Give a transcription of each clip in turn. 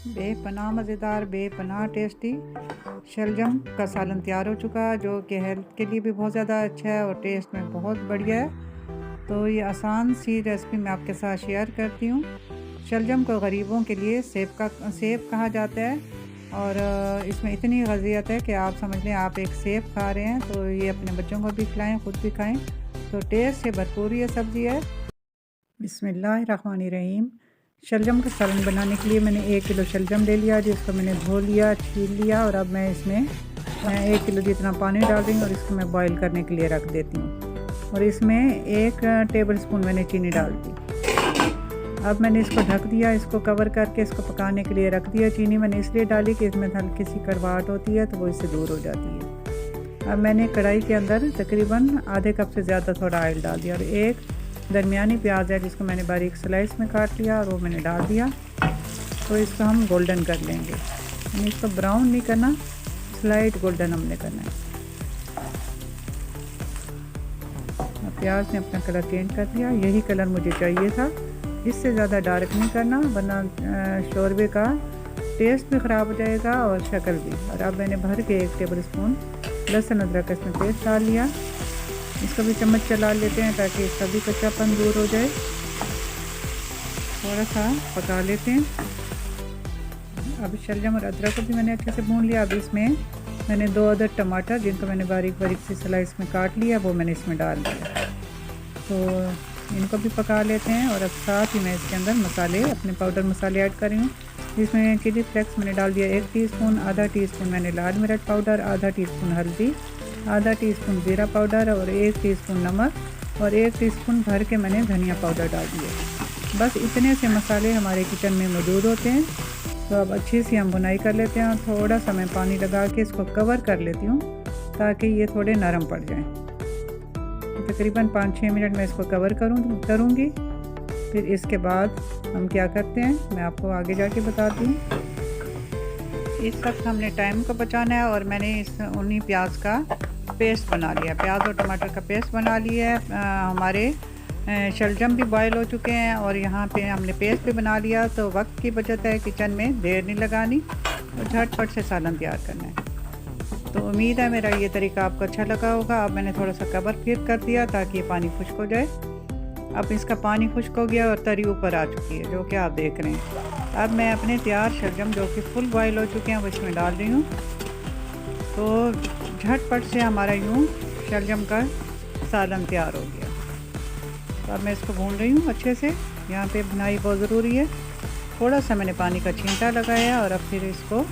बेपनाह मज़ेदार, बेपनाह टेस्टी शलजम का सालन तैयार हो चुका है, जो कि हेल्थ के लिए भी बहुत ज़्यादा अच्छा है और टेस्ट में बहुत बढ़िया है। तो ये आसान सी रेसिपी मैं आपके साथ शेयर करती हूँ। शलजम को गरीबों के लिए सेब कहा जाता है और इसमें इतनी ग़ज़ियत है कि आप समझ लें आप एक सेब खा रहे हैं। तो ये अपने बच्चों को भी खिलाएं, ख़ुद भी खाएं। तो टेस्ट से भरपूर ये सब्ज़ी है। बिस्मिल्लाहिर्रहमानिर्रहीम। शलजम का सालन बनाने के लिए मैंने 1 किलो शलजम ले लिया, जिसको मैंने धो लिया, छील लिया और अब मैं इसमें 1 किलो जितना पानी डाल रही हूँ और इसको मैं बॉईल करने के लिए रख देती हूँ। और इसमें 1 टेबल स्पून मैंने चीनी डाल दी। अब मैंने इसको ढक दिया, इसको कवर करके इसको पकाने के लिए रख दिया। चीनी मैंने इसलिए डाली कि इसमें हल्की सी कड़वाहट होती है तो वो इससे दूर हो जाती है। अब मैंने कढ़ाई के अंदर तकरीबन आधे कप से ज़्यादा थोड़ा ऑयल डाल दिया और एक दरमियानी प्याज है जिसको मैंने बारीक स्लाइस में काट लिया और वो मैंने डाल दिया। तो इसको हम गोल्डन कर लेंगे, यानी इसको ब्राउन नहीं करना, स्लाइट गोल्डन हमने करना है। प्याज ने अपना कलर चेंज कर दिया, यही कलर मुझे चाहिए था, इससे ज़्यादा डार्क नहीं करना वरना शोरबे का टेस्ट भी ख़राब हो जाएगा और शक्ल भी। और अब मैंने भर के 1 टेबल स्पून लहसुन अदरक का इसमें पेस्ट डाल लिया। इसको भी चम्मच चला लेते हैं ताकि इसका भी कच्चापन दूर हो जाए। थोड़ा सा पका लेते हैं। अब शलजम और अदरक को भी मैंने अच्छे से भून लिया। अब इसमें मैंने 2 अदद टमाटर जिनको मैंने बारीक बारीक सी स्लाइस में काट लिया वो मैंने इसमें डाल दिया। तो इनको भी पका लेते हैं और अब साथ ही मैं इसके अंदर मसाले, अपने पाउडर मसाले ऐड कर रही हूँ। जिसमें चिली फ्लेक्स मैंने डाल दिया 1 टीस्पून, आधा टीस्पून मैंने लाल मिर्च पाउडर, आधा टीस्पून हल्दी, आधा टीस्पून ज़ीरा पाउडर और 1 टीस्पून नमक और 1 टीस्पून भर के मैंने धनिया पाउडर डाल दिया। बस इतने से मसाले हमारे किचन में मौजूद होते हैं। तो अब अच्छी सी हम बुनाई कर लेते हैं। थोड़ा सा मैं पानी लगा के इसको कवर कर लेती हूँ ताकि ये थोड़े नरम पड़ जाएं। तो तकरीबन 5-6 मिनट मैं इसको कवर करूँगी। फिर इसके बाद हम क्या करते हैं मैं आपको आगे जाके बताती हूँ। इस वक्त हमने टाइम को बचाना है और मैंने इस उन्हीं प्याज का पेस्ट बना लिया, प्याज और टमाटर का पेस्ट बना लिया है। हमारे शलजम भी बॉयल हो चुके हैं और यहाँ पे हमने पेस्ट भी बना लिया। तो वक्त की बचत है, किचन में देर नहीं लगानी और झटपट से सालन तैयार करना है। तो उम्मीद है मेरा ये तरीका आपको अच्छा लगा होगा। अब मैंने थोड़ा सा कवर फिर कर दिया ताकि ये पानी खुश्क हो जाए। अब इसका पानी खुश्क हो गया और तरी ऊपर आ चुकी है, जो कि आप देख रहे हैं। अब मैं अपने तैयार शलजम जो कि फुल बॉयल हो चुके हैं वो इसमें डाल रही हूँ। तो झटपट से हमारा यूँ शलजम का सालन तैयार हो गया। तो अब मैं इसको भून रही हूँ अच्छे से। यहाँ पे भुनाई बहुत ज़रूरी है। थोड़ा सा मैंने पानी का छींटा लगाया और अब फिर इसको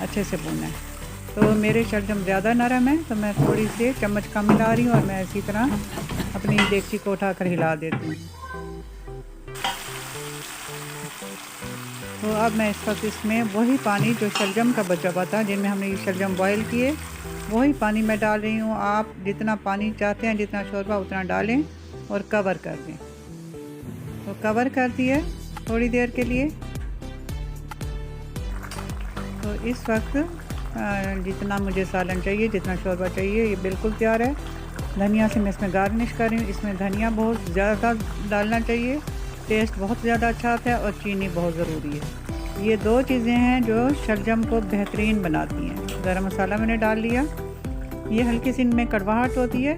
अच्छे से भूनना है। तो मेरे शलजम ज़्यादा नरम है तो मैं थोड़ी सी चम्मच कम मिला रही हूँ और मैं इसी तरह अपनी देगची को उठाकर हिला देती हूँ। तो अब मैं इस वक्त इसमें वही पानी जो शलजम का बचा हुआ था, जिनमें हमने ये शलजम बॉयल किए, वही पानी मैं डाल रही हूँ। आप जितना पानी चाहते हैं, जितना शोरबा उतना डालें और कवर कर दें। तो कवर कर दिए थोड़ी देर के लिए। तो इस वक्त जितना मुझे सालन चाहिए, जितना शोरबा चाहिए, ये बिल्कुल तैयार है। धनिया से मैं इसमें गार्निश कर रही हूँ। इसमें धनिया बहुत ज़्यादा डालना चाहिए, टेस्ट बहुत ज़्यादा अच्छा आता है और चीनी बहुत ज़रूरी है। ये 2 चीज़ें हैं जो शलजम को बेहतरीन बनाती हैं। गरम मसाला मैंने डाल लिया, ये हल्की सी इनमें कड़वाहट होती है,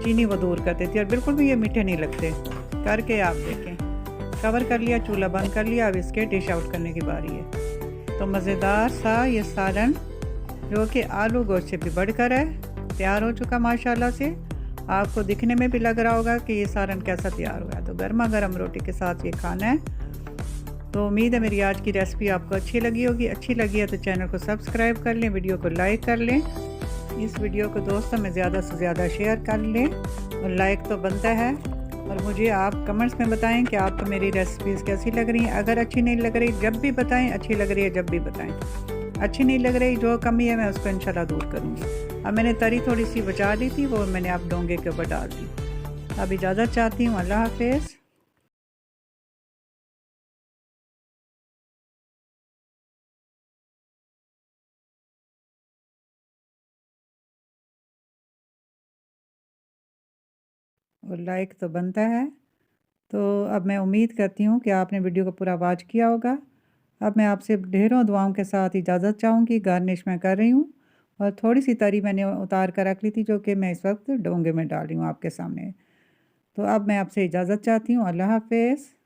चीनी वो दूर कर देती है और बिल्कुल भी ये मीठे नहीं लगते। करके आप देखें। कवर कर लिया, चूल्हा बंद कर लिया। अब इसके डिश आउट करने की बारी है। तो मज़ेदार सा ये सालन जो कि आलू गोश्त से भी बढ़कर है, तैयार हो चुका माशाल्लाह से। आपको दिखने में भी लग रहा होगा कि ये सालन कैसा तैयार हुआ है। तो गर्मा गर्म रोटी के साथ ये खाना है। तो उम्मीद है मेरी आज की रेसिपी आपको अच्छी लगी होगी। अच्छी लगी है तो चैनल को सब्सक्राइब कर लें, वीडियो को लाइक कर लें, इस वीडियो को दोस्तों में ज़्यादा से ज़्यादा शेयर कर लें और लाइक तो बनता है। और मुझे आप कमेंट्स में बताएं कि आपको मेरी रेसिपीज़ कैसी लग रही हैं। अगर अच्छी नहीं लग रही जब भी बताएं, अच्छी लग रही है जब भी बताएं। अच्छी नहीं लग रही, जो कमी है मैं उसको इंशाल्लाह दूर करूँगी। अब मैंने तरी थोड़ी सी बचा ली थी, वो मैंने अब डोंगे के ऊपर डाल दी। अब इजाज़त चाहती हूँ, अल्लाह हाफिज़। और लाइक तो बनता है। तो अब मैं उम्मीद करती हूँ कि आपने वीडियो को पूरा वॉच किया होगा। अब मैं आपसे ढेरों दुआओं के साथ इजाज़त चाहूँगी। गार्निश मैं कर रही हूँ और थोड़ी सी तरी मैंने उतार कर रख ली थी, जो कि मैं इस वक्त डोंगे में डाल रही हूँ आपके सामने। तो अब मैं आपसे इजाज़त चाहती हूँ। अल्लाह हाफ़िज़।